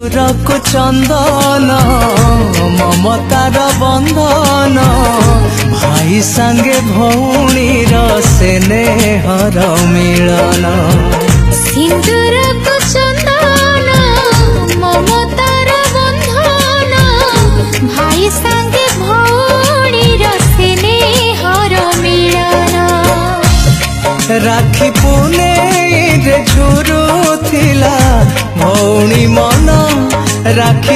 रको चंदन ममतार बंधन भाई संगे भौणी स्नेहर मिलन सिंदूर को चंदन ममतार बंधन भाई संगे भौणी स्नेहर मिलन राखी पुने रे झुरु थिला भौणी मन राखी